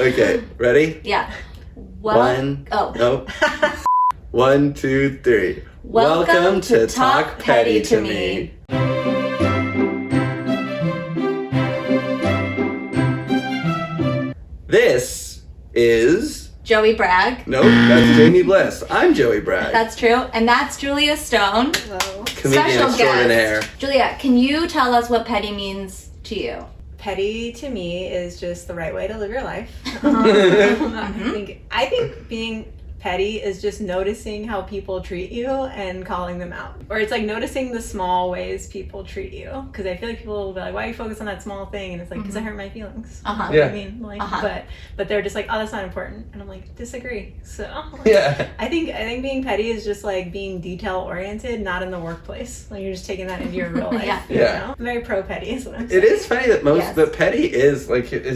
Okay, ready? Yeah. Nope. 1, 2, 3. Welcome to Talk Petty to Me. This is... Joey Bragg. Nope, that's Jamie Bliss. I'm Joey Bragg. That's true. And that's Julia Stone. Hello. Comedian Special extraordinaire. guest. Julia, can you tell us what petty means to you? Petty to me is just the right way to live your life. I think being petty is just noticing how people treat you and calling them out. Or it's like noticing the small ways people treat you. Because I feel like people will be like, why are you focused on that small thing? And it's like, because it hurt my feelings. Uh-huh. You know Yeah. what I mean? Like, but they're just like, oh, that's not important. And I'm like, disagree. So like, Yeah. I think being petty is just like being detail oriented, not in the workplace. Like you're just taking that into your real life. Yeah. You Yeah. know? I'm very pro petty is what I'm saying. It is funny that Yes. the petty is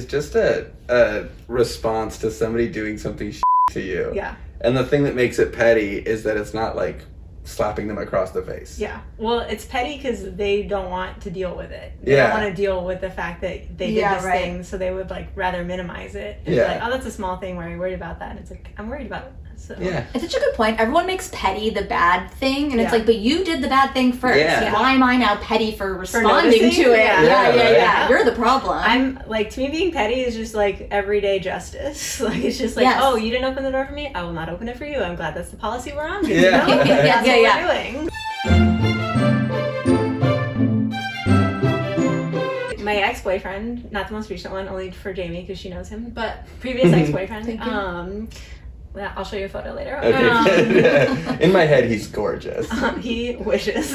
just a response to somebody doing something to you. Yeah. And the thing that makes it petty is that it's not like slapping them across the face. Yeah. Well, it's petty because they don't want to deal with it. They Yeah. don't want to deal with the fact that they did this thing, so they would like rather minimize it. And be Yeah. like, oh, that's a small thing. Why are you worried about that? And it's like, I'm worried about it. So Yeah. It's such a good point. Everyone makes petty the bad thing, and it's Yeah. like, but you did the bad thing first. Yeah. Why am I now petty for responding noticing? to it? Yeah. Yeah. You're the problem. I'm like, to me, being petty is just like everyday justice. Like it's just like, Yes. oh, you didn't open the door for me. I will not open it for you. I'm glad that's the policy we're on. 'Cause, Yeah. you know, that's what Yeah. we're doing. My ex-boyfriend, not the most recent one, only for Jamie because she knows him, but previous ex-boyfriend. Thank you. Well, I'll show you a photo later. Okay. In my head, he's gorgeous. He wishes.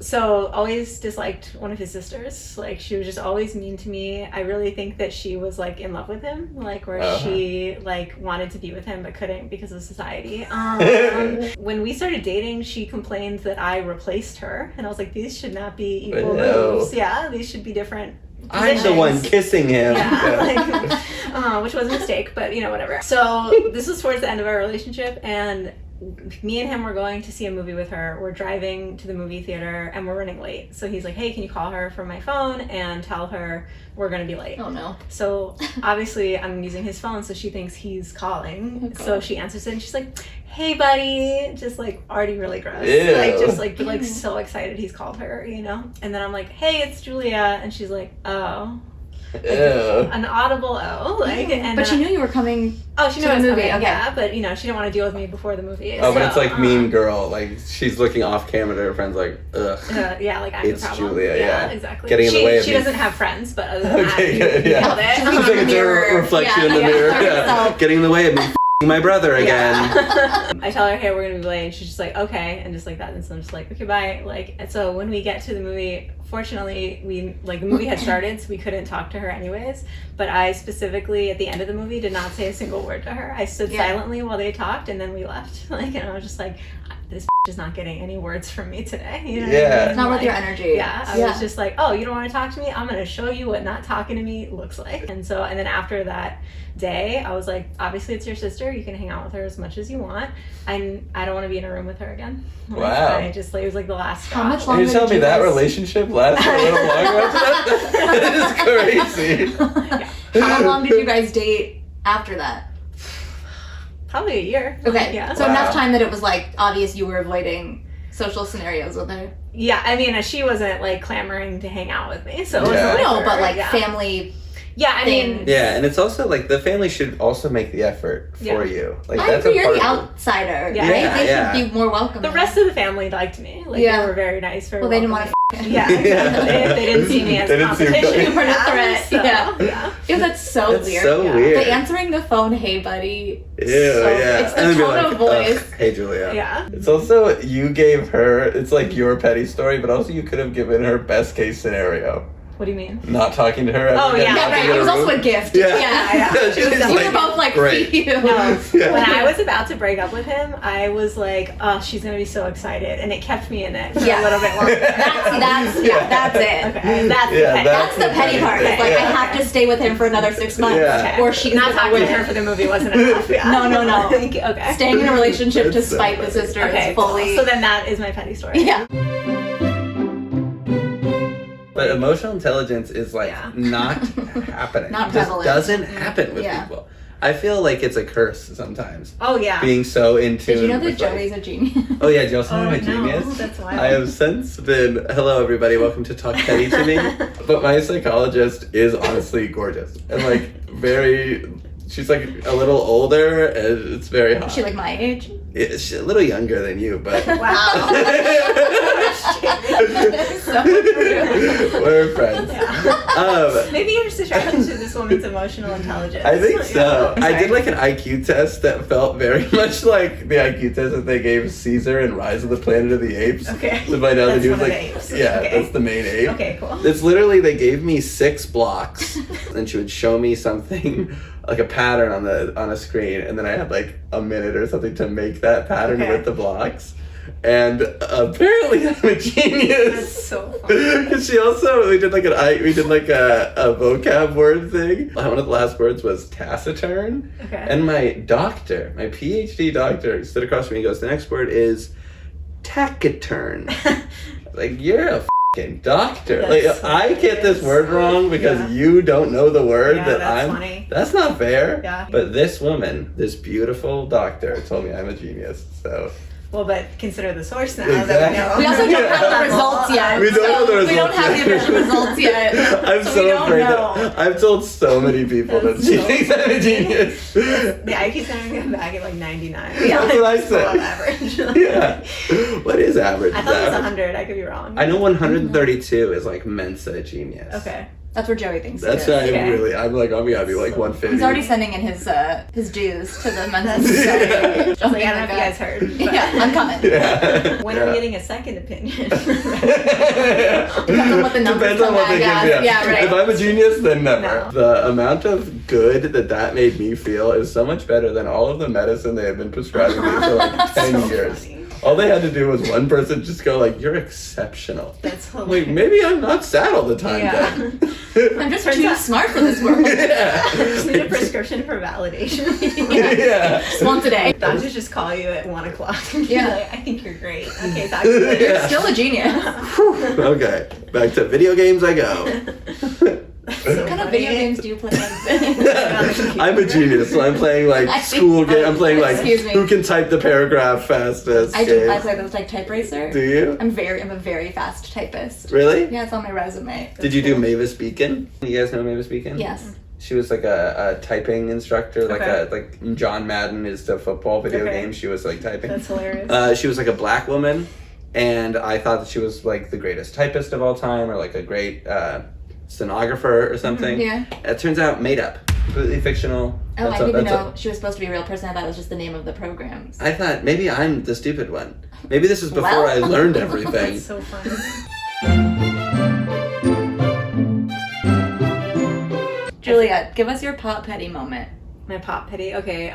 So always disliked one of his sisters. Like she was just always mean to me. I really think that she was like in love with him, like where she like wanted to be with him but couldn't because of society. When we started dating, she complained that I replaced her, and I was like, these should not be equal No. moves. Yeah, these should be different. I'm the one kissing him. Yeah, like, which was a mistake, but you know, whatever. So this was towards the end of our relationship, and me and him were going to see a movie with her. We're driving to the movie theater, and we're running late. So he's like, hey, can you call her from my phone and tell her we're going to be late? Oh, no. So obviously I'm using his phone, so she thinks he's calling. Okay. So she answers it, and she's like, hey, buddy. Just like already really gross. Ew. Like just like so excited he's called her, you know? And then I'm like, hey, it's Julia. And she's like, oh. Ew. An audible O, like, and But she knew you were coming. oh, she knew to I was the movie, coming, okay. yeah, but you know, she didn't want to deal with me before the movie. Oh, but it's so, like Mean Girl. Like, she's looking off camera to her friends like, ugh. Yeah, like I'm It's the problem. Julia, yeah. Exactly. Getting in the way of she me. doesn't have friends, but other than Okay, that, good, you yeah. nailed it. She's It's like it's mirror. a reflection in the Yeah, mirror. yeah. Yeah. Herself. Getting in the way of me my brother again. Yeah. I tell her, hey, we're gonna be late, and she's just like, okay, and just like that, and so I'm just like, okay, bye. Like, and so when we get to the movie, fortunately, the movie had started, so we couldn't talk to her anyways. But I specifically, at the end of the movie, did not say a single word to her. I stood silently while they talked, and then we left. Like, and I was just like, this is not getting any words from me today. You know what I mean? It's not worth Like, your energy. Yeah, I was just like, oh, you don't want to talk to me? I'm going to show you what not talking to me looks like. And then after that day, I was like, obviously it's your sister. You can hang out with her as much as you want. I don't want to be in a room with her again. Like, Wow. I just, like, it was like the last straw. How much Can you longer tell did me you that guys- relationship lasted a little longer after that? That is crazy. How long did you guys date after that? Probably a year. Okay, Yeah. so Wow. enough time that it was like obvious you were avoiding social scenarios with her. Yeah, I mean, she wasn't like clamoring to hang out with me, so it Yeah. wasn't like No, but like yeah. family. Yeah, I mean, things. Yeah, and it's also like the family should also make the effort for Yeah. you. Like I that's agree, a you're part the of it. outsider, Yeah. right? Yeah, They yeah. should be more welcoming. the rest of the family liked me. Like, Yeah. they were very nice, very Well, they didn't want welcoming. to. Yeah, exactly. They didn't see me as They didn't see you competition. coming. Super threat. So, Yeah. yeah. Ew, that's so That's weird. so Yeah. weird. The answering the phone, hey buddy. Ew, so, yeah. It's the And then be tone like, of voice. "Ugh, hey, Julia. Yeah. It's also, you gave her, it's like your petty story, but also you could have given her best case scenario. What do you mean? Not talking to her. Oh, again, yeah, not Yeah, right. being in It was a also a room. gift. Yeah. Yeah. She was You like, were both like, great. phew. No. Yeah. When I was about to break up with him, I was like, oh, she's going to be so excited. And it kept me in it for Yeah. a little bit longer. That's it. Okay, That's Yeah, That's the petty part. It's like, I have to stay with him for another 6 months. Yeah. Or she's Not gonna talking to win. her for the movie wasn't enough. Yeah. No. Like, okay. Staying in a relationship to That's so spite the funny. sister Okay, is fully. So then that is my petty story. Yeah. But Like, emotional intelligence is like Yeah. not happening. Not it just prevalent. doesn't happen with Yeah. people. I feel like it's a curse sometimes. oh yeah. Being so in tune. Did you know that with, like- Joey's a genius? Oh yeah, do you also know Oh I'm a no, genius? that's wild. I have since been. Hello everybody, welcome to Talk Petty to Me. But my psychologist is honestly gorgeous and like very. She's like a little older and it's very hot. Is she like my age? She's a little younger than you, but. Wow. So true. We're friends. Yeah. Maybe you're just attracted to this woman's emotional intelligence. I think so. Yeah. I did like an IQ test that felt very much like the IQ test that they gave Caesar in Rise of the Planet of the Apes. Okay. To find out that That's he was one like, of the apes. yeah, Okay. that's the main ape. Okay, cool. It's literally they gave me 6 blocks, and she would show me something like a pattern on a screen, and then I had like a minute or something to make that pattern Okay. with the blocks. And apparently I'm a genius. That's so funny. She also we did like a vocab word thing. One of the last words was taciturn. Okay. And my doctor, my PhD doctor, stood across from me and goes, the next word is taciturn. Like, you're a f***ing doctor. That's Like, so I get this word wrong because Yeah. you don't know the word Yeah, that that's I'm. funny. That's not fair. Yeah. But this woman, this beautiful doctor, told me I'm a genius. So. Well, but consider the source now Exactly. that we know. We also don't have the results yet. We don't have the We don't results have the yet. official results yet. I'm So so we don't afraid know. that I've told so many people that That's she so thinks I'm a genius. Yeah, I keep sending them back at like 99. Yeah. That's what I Below said. average. Yeah. What is average? I thought it was Average? 100. I could be wrong. I know 132 is like Mensa genius. Okay. That's where Joey thinks That's it why is. Okay. I'm like, oh my god, I'd be like 150. He's already sending in his dues to the men's That's society. I was Something like, I don't know if you that. guys heard. but- Yeah, I'm coming. Yeah. When are we getting a second opinion? Depends on what the numbers Depends on come what back they as. give. Yeah, right. If I'm a genius, then never. No. The amount of good that made me feel is so much better than all of the medicine they have been prescribing me for like 10 So years. funny. All they had to do was one person just go like, "You're exceptional." That's Like, hilarious. maybe I'm not sad all the time. Yeah. Then. I'm just Turns too out- smart for this world. I just need a yeah. prescription for validation. Yeah. Just one today. Doctors just call you at 1 o'clock. Yeah. Like, I think you're great. Okay, talk to you later. Yeah. Still a genius. Whew. Okay, back to video games I go. So What kind of funny. video games do you play? on I'm a genius, so I'm playing like I school think- game. I'm playing like Excuse me. who can type the paragraph fastest. I do. I games. play those like Type Racer. Do you? I'm a very fast typist. Really? Yeah, it's on my resume. Did you do Mavis Beacon? You guys know Mavis Beacon? Yes. She was like a typing instructor, like Okay. like John Madden is the football video Okay. game. She was like typing. That's hilarious. She was like a black woman, and I thought that she was like the greatest typist of all time, or like a great stenographer or something. Yeah. It turns out made up, completely fictional. Oh, That's I a- didn't even that's a- know she was supposed to be a real person. I thought it was just the name of the programs. I thought maybe I'm the stupid one. Maybe this is before Well. I learned everything. That's so funny. Juliet, give us your pop petty moment. My pop pity. Okay,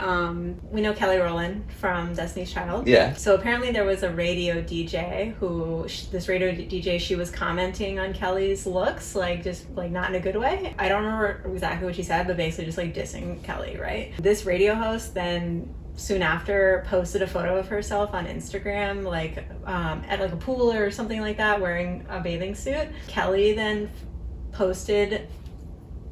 we know Kelly Rowland from Destiny's Child. Yeah. So apparently there was a radio DJ who, this radio DJ, she was commenting on Kelly's looks, like just like not in a good way. I don't remember exactly what she said, but basically just like dissing Kelly, right? This radio host then soon after posted a photo of herself on Instagram, like at like a pool or something like that, wearing a bathing suit. Kelly then posted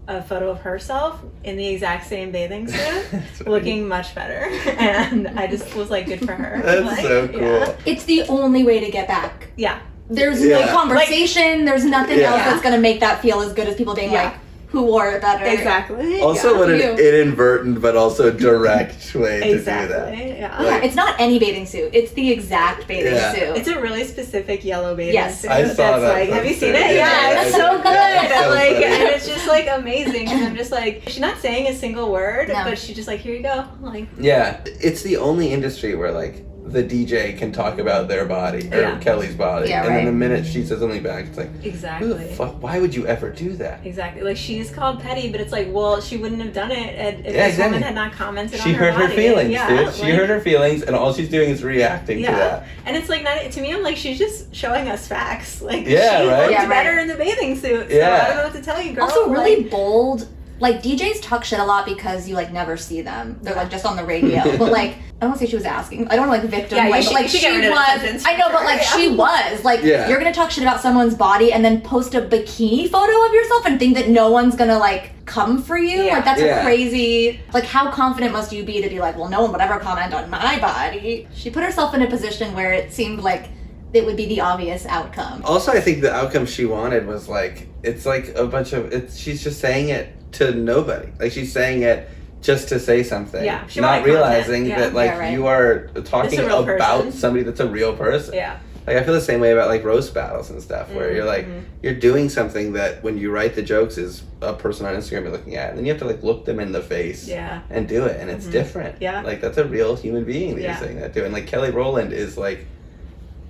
a photo of herself in the exact same bathing suit, That's looking much better. And I just was like, good for her. That's Like, so cool. Yeah. It's the only way to get back. Yeah. There's Yeah. no conversation. There's nothing Yeah. else that's gonna make that feel as good as people being Yeah. like, who wore it better. Exactly. Also, yeah. what an You. inadvertent but also direct way to do Exactly. that. Yeah. Yeah, it's not any bathing suit. It's the exact bathing Yeah. suit. It's a really specific yellow bathing Yes. suit. I saw that's that like, have you seen photo. it? Yeah, Yeah, it's it's so so good. good. That's so like, funny. and it's just like amazing. And I'm just like, she's not saying a single word, No. but she's just like, here you go. Like, Yeah, it's the only industry where like the DJ can talk about their body or Yeah. Kelly's body, Yeah, and then right. the minute she says something back, it's like, who the exactly. fuck? Why would you ever do that? Exactly. Like, she's called petty, but it's like, well, she wouldn't have done it if Yeah, this exactly. woman had not commented She on her hurt her body. feelings, Yeah, dude. She like- hurt her feelings, and all she's doing is reacting to Yeah. that. And it's like, not to me, I'm like, she's just showing us facts. Like, Yeah, she right? looked Yeah, right. better in the bathing suit. So Yeah. I don't know what to tell you, girl. also really Like, bold, Like, DJs talk shit a lot because you, like, never see them. They're, like, just on the radio. But, like, I don't want to say she was asking. I don't want to, like, victim. Yeah, like, but, like, she was. I know, but, like, she was. Like, you're going to talk shit about someone's body and then post a bikini photo of yourself and think that no one's going to, like, come for you? Yeah. Like, that's a crazy... Like, how confident must you be to be like, well, no one would ever comment on my body? She put herself in a position where it seemed like it would be the obvious outcome. Also, I think the outcome she wanted was like, it's like a bunch of, she's just saying it to nobody. Like, she's saying it just to say something. Yeah, she not wanted realizing content. that, like, Yeah, right. you are talking real about person. somebody that's a real person. Yeah. Like, I feel the same way about, like, roast battles and stuff, where you're like, you're doing something that when you write the jokes is a person on Instagram you're looking at, and then you have to, like, look them in the face and do it, and it's different. Yeah. Like, that's a real human being that you're saying that to. And, like, Kelly Rowland is, like,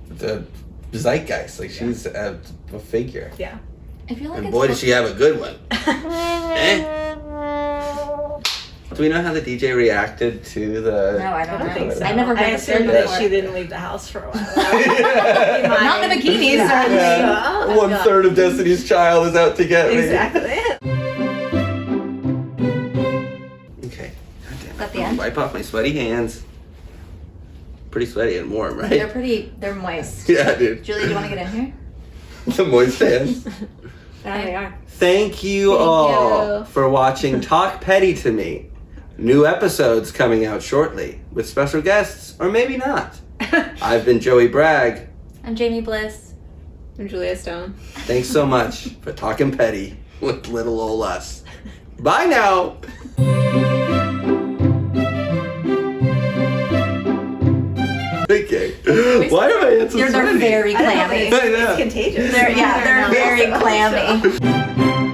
the zeitgeist. Like, she's a figure. Yeah. I feel like And it's boy, does she have a good one. Do we know how the DJ reacted to the... No, I don't I don't think so. I never heard I the story assumed that before. she didn't leave the house for a while. Not in a bikini, certainly. Yeah. One third of Destiny's Child is out to get me. Exactly. Okay. Goddamn. At the end? Wipe off my sweaty hands. Pretty sweaty and warm, right? They're moist. Yeah, dude. Julie, do you want to get in here? The moist hands. There they are. Thank you all for watching Talk Petty to Me. New episodes coming out shortly with special guests, or maybe not. I've been Joey Bragg. I'm Jamie Bliss. I'm Julia Stone. Thanks so much for talking petty with little ol' us. Bye now. Okay. Why are my hands so They're sweaty? very clammy. I know. It's contagious. They're very clammy.